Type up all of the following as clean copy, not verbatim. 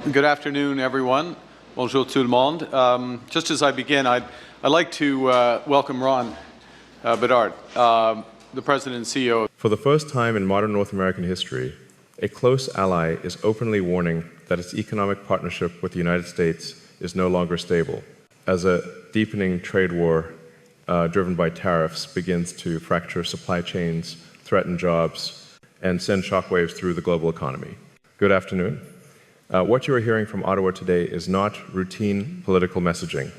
Good afternoon, everyone. Bonjour tout le monde. Just as I begin, I'd like to welcome Ron Bedard, the President and CEO. For the first time in modern North American history, a close ally is openly warning that its economic partnership with the United States is no longer stable, as a deepening trade war driven by tariffs begins to fracture supply chains, threaten jobs, and send shockwaves through the global economy. Good afternoon. What you are hearing from Ottawa today is not routine political messaging.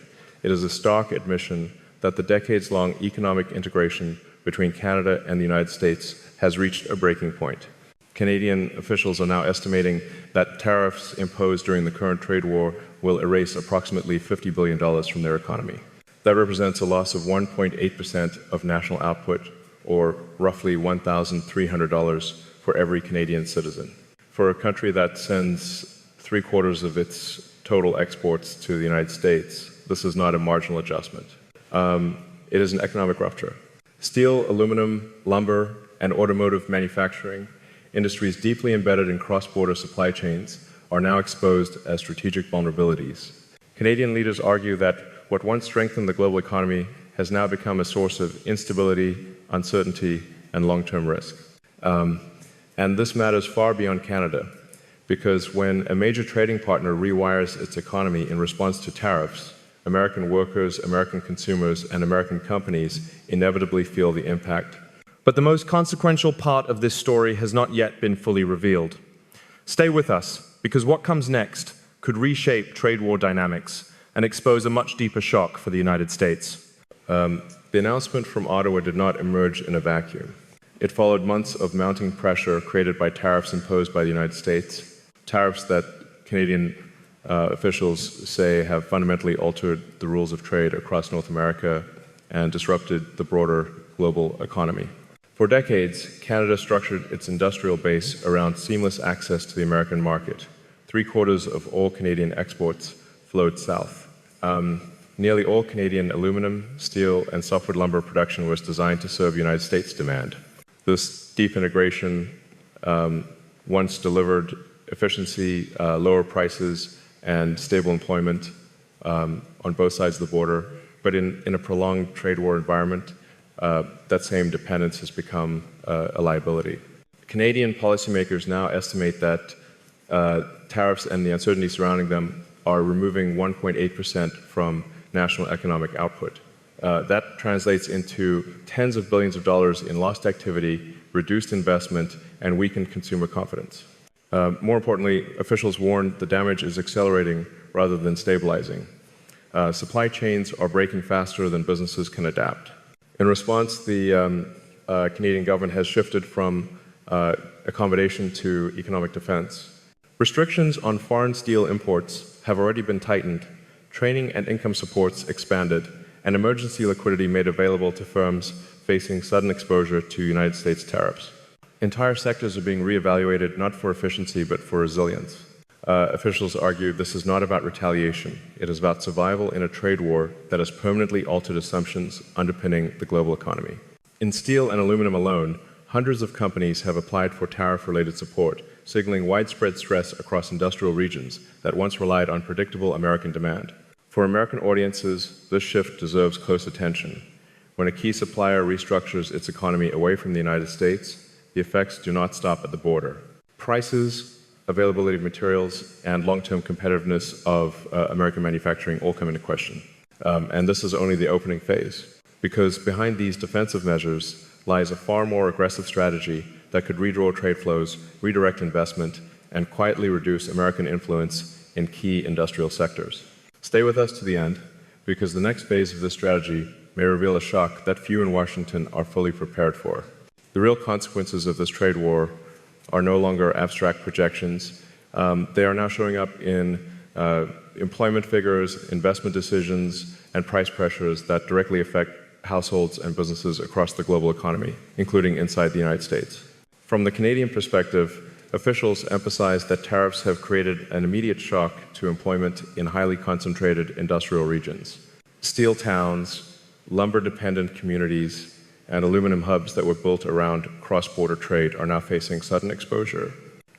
It is a stark admission that the decades-long economic integration between Canada and the United States has reached a breaking point. Canadian officials are now estimating that tariffs imposed during the current trade war will erase approximately $50 billion from their economy. That represents a loss of 1.8% of national output, or roughly $1,300 for every Canadian citizen. For a country that sends 3/4 of its total exports to the United States, this is not a marginal adjustment. It is an economic rupture. Steel, aluminum, lumber, and automotive manufacturing, industries deeply embedded in cross-border supply chains, are now exposed as strategic vulnerabilities. Canadian leaders argue that what once strengthened the global economy has now become a source of instability, uncertainty, and long-term risk. And this matters far beyond Canada, because when a major trading partner rewires its economy in response to tariffs, American workers, American consumers, and American companies inevitably feel the impact. But the most consequential part of this story has not yet been fully revealed. Stay with us, because what comes next could reshape trade war dynamics and expose a much deeper shock for the United States. The announcement from Ottawa did not emerge in a vacuum. It followed months of mounting pressure created by tariffs imposed by the United States, tariffs that Canadian officials say have fundamentally altered the rules of trade across North America and disrupted the broader global economy. For decades, Canada structured its industrial base around seamless access to the American market. 3/4 of all Canadian exports flowed south. Nearly all Canadian aluminum, steel, and softwood lumber production was designed to serve United States demand. This deep integration once delivered efficiency, lower prices, and stable employment on both sides of the border. But in a prolonged trade war environment, that same dependence has become a liability. Canadian policymakers now estimate that tariffs and the uncertainty surrounding them are removing 1.8% from national economic output. That translates into tens of billions of dollars in lost activity, reduced investment, and weakened consumer confidence. More importantly, officials warn the damage is accelerating rather than stabilizing. Supply chains are breaking faster than businesses can adapt. In response, the Canadian government has shifted from accommodation to economic defense. Restrictions on foreign steel imports have already been tightened, training and income supports expanded, and emergency liquidity made available to firms facing sudden exposure to United States tariffs. Entire sectors are being reevaluated not for efficiency but for resilience. Officials argue this is not about retaliation. It is about survival in a trade war that has permanently altered assumptions underpinning the global economy. In steel and aluminum alone, hundreds of companies have applied for tariff-related support, signaling widespread stress across industrial regions that once relied on predictable American demand. For American audiences, this shift deserves close attention. When a key supplier restructures its economy away from the United States, the effects do not stop at the border. Prices, availability of materials, and long-term competitiveness of American manufacturing all come into question. And this is only the opening phase, because behind these defensive measures lies a far more aggressive strategy that could redraw trade flows, redirect investment, and quietly reduce American influence in key industrial sectors. Stay with us to the end, because the next phase of this strategy may reveal a shock that few in Washington are fully prepared for. The real consequences of this trade war are no longer abstract projections. They are now showing up in employment figures, investment decisions, and price pressures that directly affect households and businesses across the global economy, including inside the United States. From the Canadian perspective, officials emphasize that tariffs have created an immediate shock to employment in highly concentrated industrial regions. Steel towns, lumber-dependent communities, and aluminum hubs that were built around cross-border trade are now facing sudden exposure.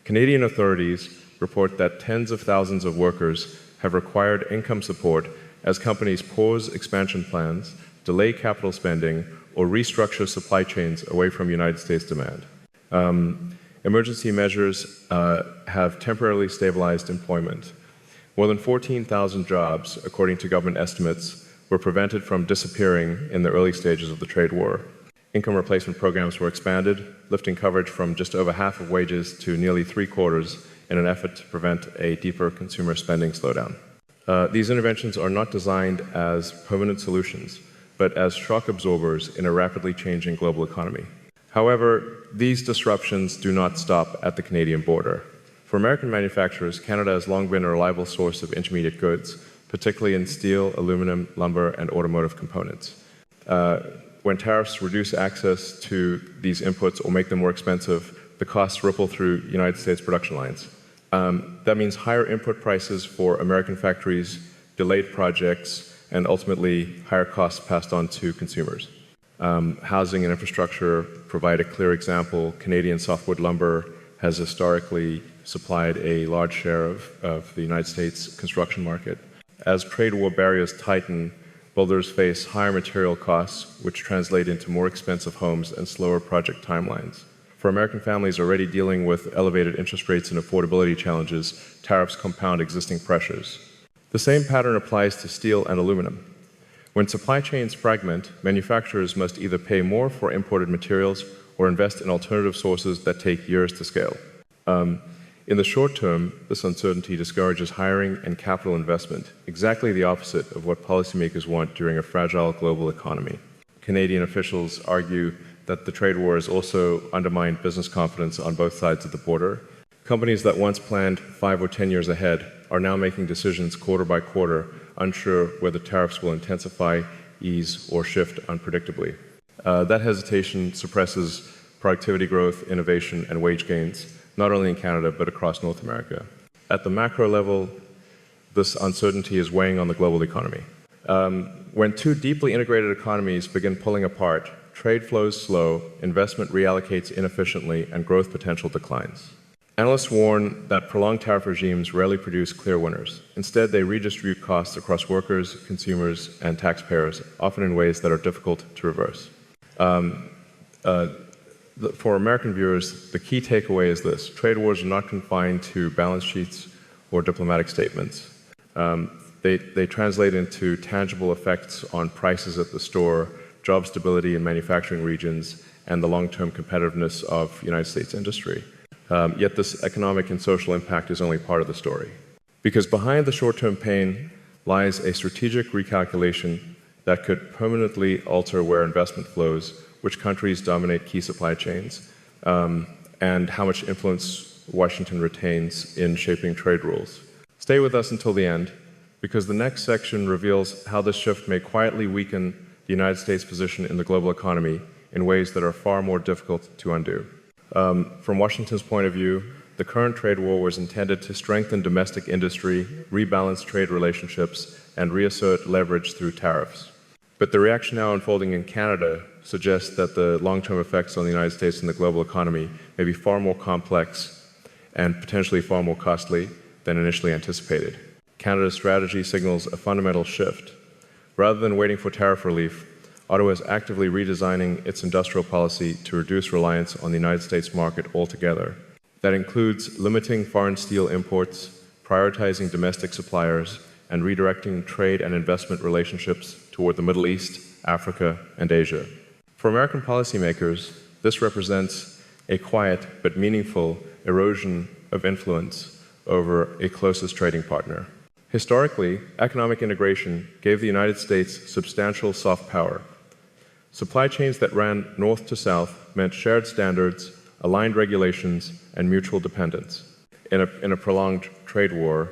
Canadian authorities report that tens of thousands of workers have required income support as companies pause expansion plans, delay capital spending, or restructure supply chains away from United States demand. Emergency measures have temporarily stabilized employment. More than 14,000 jobs, according to government estimates, were prevented from disappearing in the early stages of the trade war. Income replacement programs were expanded, lifting coverage from just over half of wages to nearly three-quarters in an effort to prevent a deeper consumer spending slowdown. These interventions are not designed as permanent solutions, but as shock absorbers in a rapidly changing global economy. However, these disruptions do not stop at the Canadian border. For American manufacturers, Canada has long been a reliable source of intermediate goods, particularly in steel, aluminum, lumber, and automotive components. When tariffs reduce access to these inputs or make them more expensive, the costs ripple through United States production lines. That means higher input prices for American factories, delayed projects, and ultimately higher costs passed on to consumers. Housing and infrastructure provide a clear example. Canadian softwood lumber has historically supplied a large share of the United States construction market. As trade war barriers tighten, builders face higher material costs, which translate into more expensive homes and slower project timelines. For American families already dealing with elevated interest rates and affordability challenges, tariffs compound existing pressures. The same pattern applies to steel and aluminum. When supply chains fragment, manufacturers must either pay more for imported materials or invest in alternative sources that take years to scale. In the short term, this uncertainty discourages hiring and capital investment, exactly the opposite of what policymakers want during a fragile global economy. Canadian officials argue that the trade war has also undermined business confidence on both sides of the border. Companies that once planned 5 or 10 years ahead are now making decisions quarter by quarter, unsure whether tariffs will intensify, ease, or shift unpredictably. That hesitation suppresses productivity growth, innovation, and wage gains, not only in Canada, but across North America. At the macro level, this uncertainty is weighing on the global economy. When two deeply integrated economies begin pulling apart, trade flows slow, investment reallocates inefficiently, and growth potential declines. Analysts warn that prolonged tariff regimes rarely produce clear winners. Instead, they redistribute costs across workers, consumers, and taxpayers, often in ways that are difficult to reverse. For American viewers, the key takeaway is this: trade wars are not confined to balance sheets or diplomatic statements. They translate into tangible effects on prices at the store, job stability in manufacturing regions, and the long-term competitiveness of United States industry. Yet this economic and social impact is only part of the story. Because behind the short-term pain lies a strategic recalculation that could permanently alter where investment flows, which countries dominate key supply chains, and how much influence Washington retains in shaping trade rules. Stay with us until the end, because the next section reveals how this shift may quietly weaken the United States' position in the global economy in ways that are far more difficult to undo. From Washington's point of view, the current trade war was intended to strengthen domestic industry, rebalance trade relationships, and reassert leverage through tariffs. But the reaction now unfolding in Canada suggests that the long-term effects on the United States and the global economy may be far more complex and potentially far more costly than initially anticipated. Canada's strategy signals a fundamental shift. Rather than waiting for tariff relief, Ottawa is actively redesigning its industrial policy to reduce reliance on the United States market altogether. That includes limiting foreign steel imports, prioritizing domestic suppliers, and redirecting trade and investment relationships toward the Middle East, Africa, and Asia. For American policymakers, this represents a quiet but meaningful erosion of influence over a closest trading partner. Historically, economic integration gave the United States substantial soft power. Supply chains that ran north to south meant shared standards, aligned regulations, and mutual dependence. In a prolonged trade war,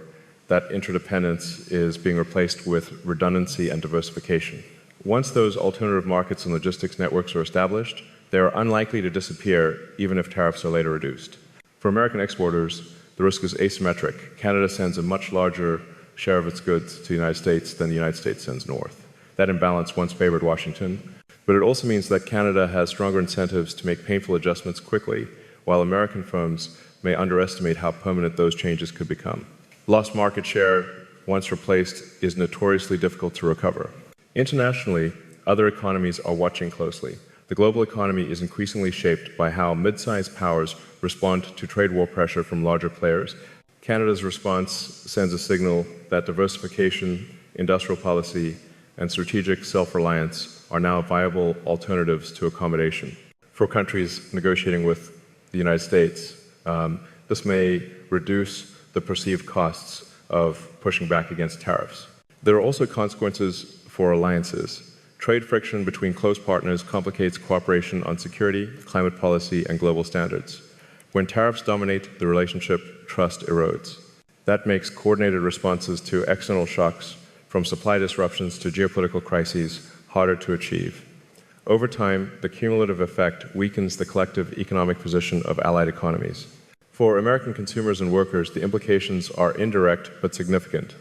that interdependence is being replaced with redundancy and diversification. Once those alternative markets and logistics networks are established, they are unlikely to disappear even if tariffs are later reduced. For American exporters, the risk is asymmetric. Canada sends a much larger share of its goods to the United States than the United States sends north. That imbalance once favored Washington, but it also means that Canada has stronger incentives to make painful adjustments quickly, while American firms may underestimate how permanent those changes could become. Lost market share, once replaced, is notoriously difficult to recover. Internationally, other economies are watching closely. The global economy is increasingly shaped by how mid-sized powers respond to trade war pressure from larger players. Canada's response sends a signal that diversification, industrial policy, and strategic self-reliance are now viable alternatives to accommodation. For countries negotiating with the United States, this may reduce the perceived costs of pushing back against tariffs. There are also consequences for alliances. Trade friction between close partners complicates cooperation on security, climate policy, and global standards. When tariffs dominate the relationship, trust erodes. That makes coordinated responses to external shocks, from supply disruptions to geopolitical crises, harder to achieve. Over time, the cumulative effect weakens the collective economic position of allied economies. For American consumers and workers, the implications are indirect but significant.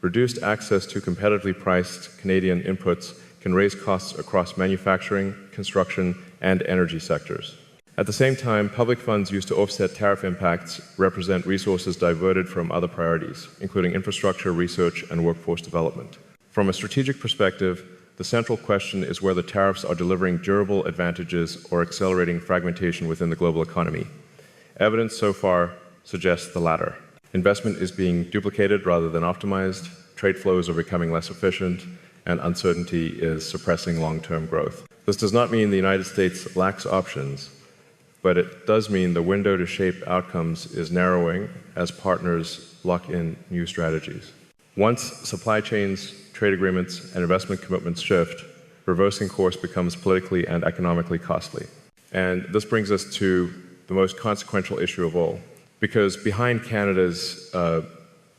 Reduced access to competitively priced Canadian inputs can raise costs across manufacturing, construction, and energy sectors. At the same time, public funds used to offset tariff impacts represent resources diverted from other priorities, including infrastructure, research, and workforce development. From a strategic perspective, the central question is whether tariffs are delivering durable advantages or accelerating fragmentation within the global economy. Evidence so far suggests the latter. Investment is being duplicated rather than optimized, trade flows are becoming less efficient, and uncertainty is suppressing long-term growth. This does not mean the United States lacks options, but it does mean the window to shape outcomes is narrowing as partners lock in new strategies. Once supply chains, trade agreements, and investment commitments shift, reversing course becomes politically and economically costly. And this brings us to the most consequential issue of all, because behind Canada's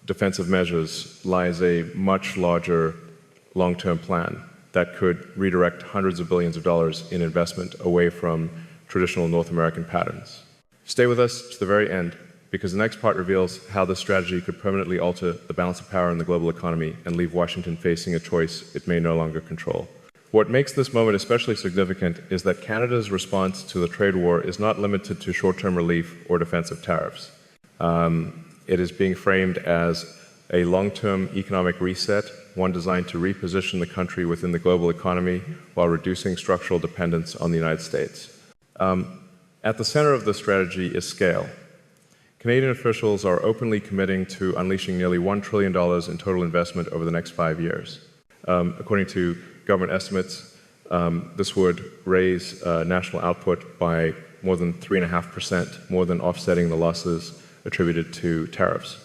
defensive measures lies a much larger long-term plan that could redirect hundreds of billions of dollars in investment away from traditional North American patterns. Stay with us to the very end, because the next part reveals how this strategy could permanently alter the balance of power in the global economy and leave Washington facing a choice it may no longer control. What makes this moment especially significant is that Canada's response to the trade war is not limited to short-term relief or defensive tariffs. It is being framed as a long-term economic reset, one designed to reposition the country within the global economy while reducing structural dependence on the United States. At the center of this strategy is scale. Canadian officials are openly committing to unleashing nearly $1 trillion in total investment over the next 5 years. According to government estimates, this would raise national output by more than 3.5%, more than offsetting the losses attributed to tariffs.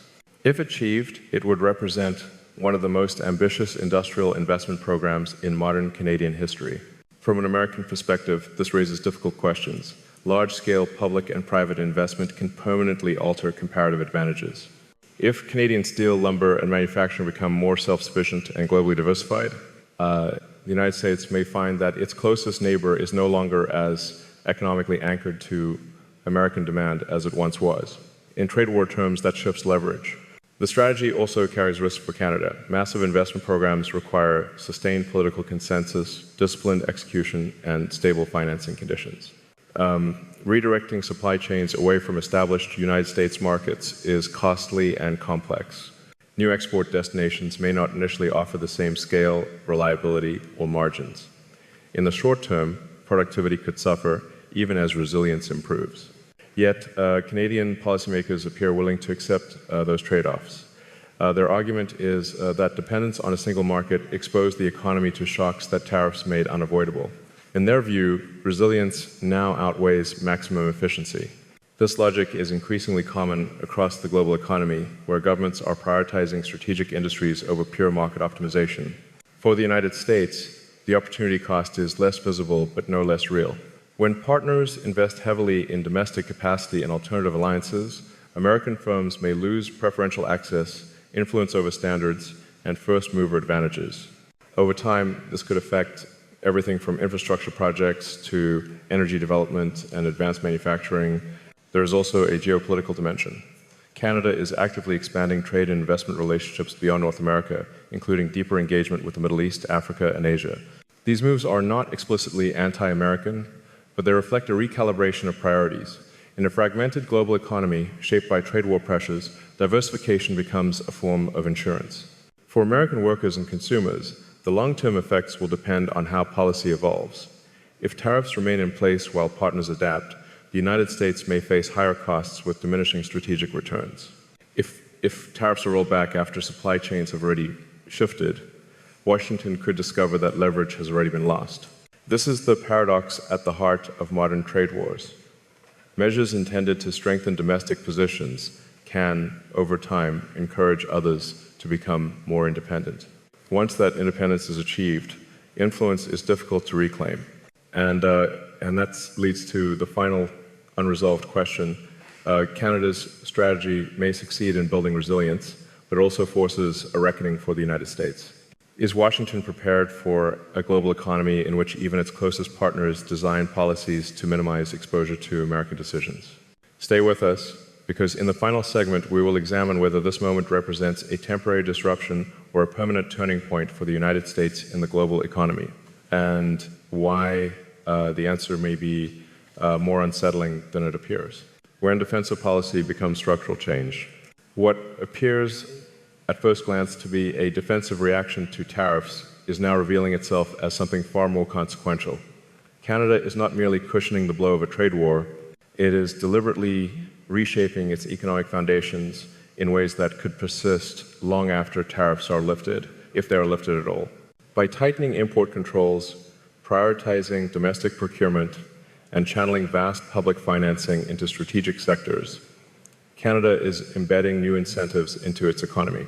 If achieved, it would represent one of the most ambitious industrial investment programs in modern Canadian history. From an American perspective, this raises difficult questions. Large-scale public and private investment can permanently alter comparative advantages. If Canadian steel, lumber, and manufacturing become more self-sufficient and globally diversified, the United States may find that its closest neighbor is no longer as economically anchored to American demand as it once was. In trade war terms, that shifts leverage. The strategy also carries risk for Canada. Massive investment programs require sustained political consensus, disciplined execution, and stable financing conditions. Redirecting supply chains away from established United States markets is costly and complex. New export destinations may not initially offer the same scale, reliability, or margins. In the short term, productivity could suffer even as resilience improves. Yet, Canadian policymakers appear willing to accept those trade-offs. Their argument is that dependence on a single market exposed the economy to shocks that tariffs made unavoidable. In their view, resilience now outweighs maximum efficiency. This logic is increasingly common across the global economy, where governments are prioritizing strategic industries over pure market optimization. For the United States, the opportunity cost is less visible but no less real. When partners invest heavily in domestic capacity and alternative alliances, American firms may lose preferential access, influence over standards, and first-mover advantages. Over time, this could affect everything from infrastructure projects to energy development and advanced manufacturing. There is also a geopolitical dimension. Canada is actively expanding trade and investment relationships beyond North America, including deeper engagement with the Middle East, Africa, and Asia. These moves are not explicitly anti-American, but they reflect a recalibration of priorities. In a fragmented global economy shaped by trade war pressures, diversification becomes a form of insurance. For American workers and consumers, the long-term effects will depend on how policy evolves. If tariffs remain in place while partners adapt, the United States may face higher costs with diminishing strategic returns. If tariffs are rolled back after supply chains have already shifted, Washington could discover that leverage has already been lost. This is the paradox at the heart of modern trade wars. Measures intended to strengthen domestic positions can, over time, encourage others to become more independent. Once that independence is achieved, influence is difficult to reclaim. And that leads to the final unresolved question. Canada's strategy may succeed in building resilience, but also forces a reckoning for the United States. Is Washington prepared for a global economy in which even its closest partners design policies to minimize exposure to American decisions? Stay with us, because in the final segment, we will examine whether this moment represents a temporary disruption or a permanent turning point for the United States in the global economy, and why the answer may be more unsettling than it appears. When defensive policy becomes structural change, what appears at first glance to be a defensive reaction to tariffs is now revealing itself as something far more consequential. Canada is not merely cushioning the blow of a trade war, it is deliberately reshaping its economic foundations in ways that could persist long after tariffs are lifted, if they are lifted at all. By tightening import controls, prioritizing domestic procurement, and channeling vast public financing into strategic sectors, Canada is embedding new incentives into its economy.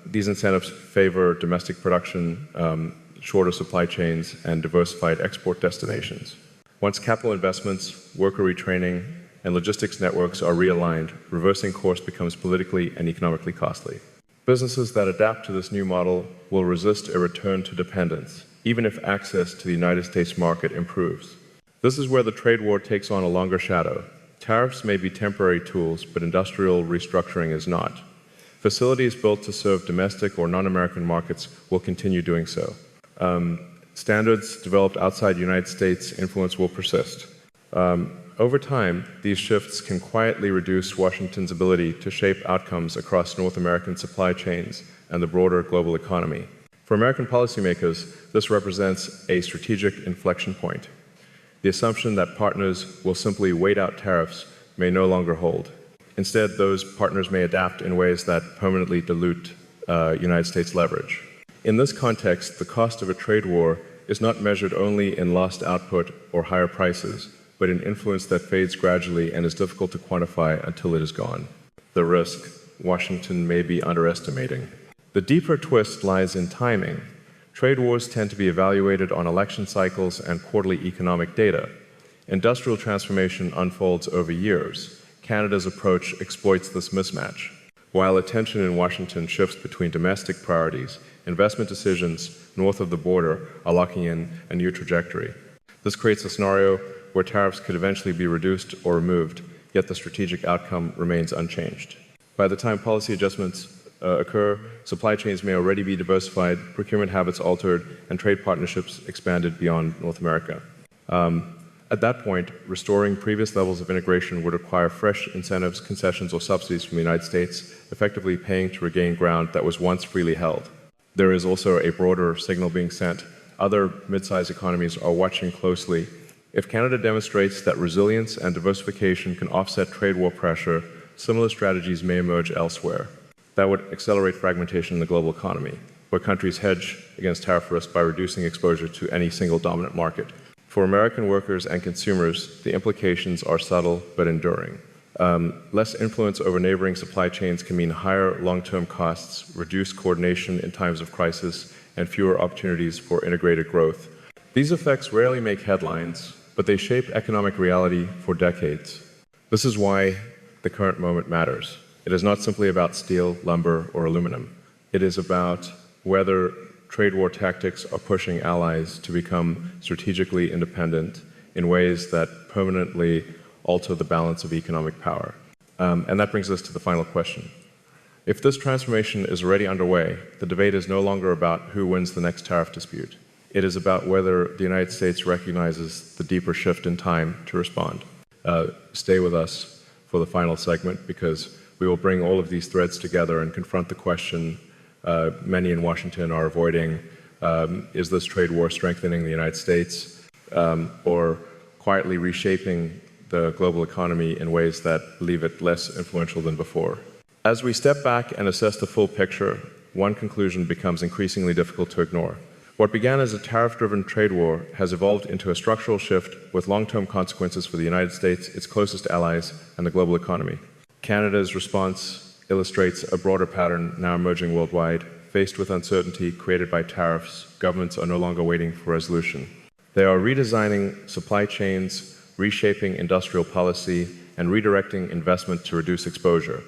These incentives favor domestic production, shorter supply chains, and diversified export destinations. Once capital investments, worker retraining, and logistics networks are realigned, reversing course becomes politically and economically costly. Businesses that adapt to this new model will resist a return to dependence, even if access to the United States market improves. This is where the trade war takes on a longer shadow. Tariffs may be temporary tools, but industrial restructuring is not. Facilities built to serve domestic or non-American markets will continue doing so. Standards developed outside the United States influence will persist. Over time, these shifts can quietly reduce Washington's ability to shape outcomes across North American supply chains and the broader global economy. For American policymakers, this represents a strategic inflection point. The assumption that partners will simply wait out tariffs may no longer hold. Instead, those partners may adapt in ways that permanently dilute United States leverage. In this context, the cost of a trade war is not measured only in lost output or higher prices, but in influence that fades gradually and is difficult to quantify until it is gone. The risk Washington may be underestimating. The deeper twist lies in timing. Trade wars tend to be evaluated on election cycles and quarterly economic data. Industrial transformation unfolds over years. Canada's approach exploits this mismatch. While attention in Washington shifts between domestic priorities, investment decisions north of the border are locking in a new trajectory. This creates a scenario where tariffs could eventually be reduced or removed, yet the strategic outcome remains unchanged. By the time policy adjustments occur, supply chains may already be diversified, procurement habits altered, and trade partnerships expanded beyond North America. At that point, restoring previous levels of integration would require fresh incentives, concessions, or subsidies from the United States, effectively paying to regain ground that was once freely held. There is also a broader signal being sent. Other mid-sized economies are watching closely. If Canada demonstrates that resilience and diversification can offset trade war pressure, similar strategies may emerge elsewhere. That would accelerate fragmentation in the global economy, where countries hedge against tariff risk by reducing exposure to any single dominant market. For American workers and consumers, the implications are subtle but enduring. Less influence over neighboring supply chains can mean higher long-term costs, reduced coordination in times of crisis, and fewer opportunities for integrated growth. These effects rarely make headlines, but they shape economic reality for decades. This is why the current moment matters. It is not simply about steel, lumber, or aluminum. It is about whether trade war tactics are pushing allies to become strategically independent in ways that permanently alter the balance of economic power. And that brings us to the final question. If this transformation is already underway, the debate is no longer about who wins the next tariff dispute. It is about whether the United States recognizes the deeper shift in time to respond. stay with us for the final segment, because we will bring all of these threads together and confront the question many in Washington are avoiding: is this trade war strengthening the United States, or quietly reshaping the global economy in ways that leave it less influential than before? As we step back and assess the full picture, one conclusion becomes increasingly difficult to ignore. What began as a tariff-driven trade war has evolved into a structural shift with long-term consequences for the United States, its closest allies, and the global economy. Canada's response illustrates a broader pattern now emerging worldwide. Faced with uncertainty created by tariffs, governments are no longer waiting for resolution. They are redesigning supply chains, reshaping industrial policy, and redirecting investment to reduce exposure.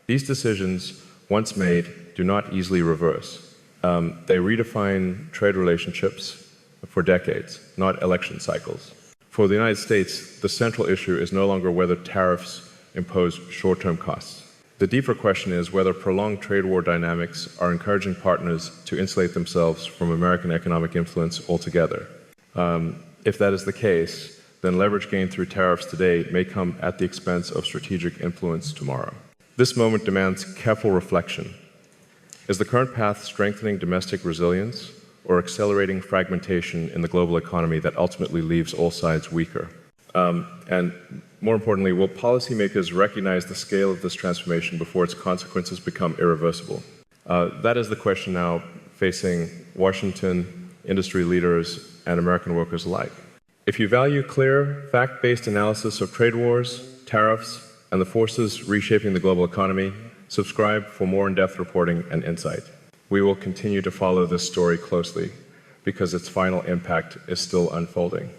These decisions, once made, do not easily reverse. They redefine trade relationships for decades, not election cycles. For the United States, the central issue is no longer whether tariffs impose short-term costs. The deeper question is whether prolonged trade war dynamics are encouraging partners to insulate themselves from American economic influence altogether. If that is the case, then leverage gained through tariffs today may come at the expense of strategic influence tomorrow. This moment demands careful reflection. Is the current path strengthening domestic resilience or accelerating fragmentation in the global economy that ultimately leaves all sides weaker? And more importantly, will policymakers recognize the scale of this transformation before its consequences become irreversible? That is the question now facing Washington, industry leaders, and American workers alike. If you value clear, fact-based analysis of trade wars, tariffs, and the forces reshaping the global economy, subscribe for more in-depth reporting and insight. We will continue to follow this story closely because its final impact is still unfolding.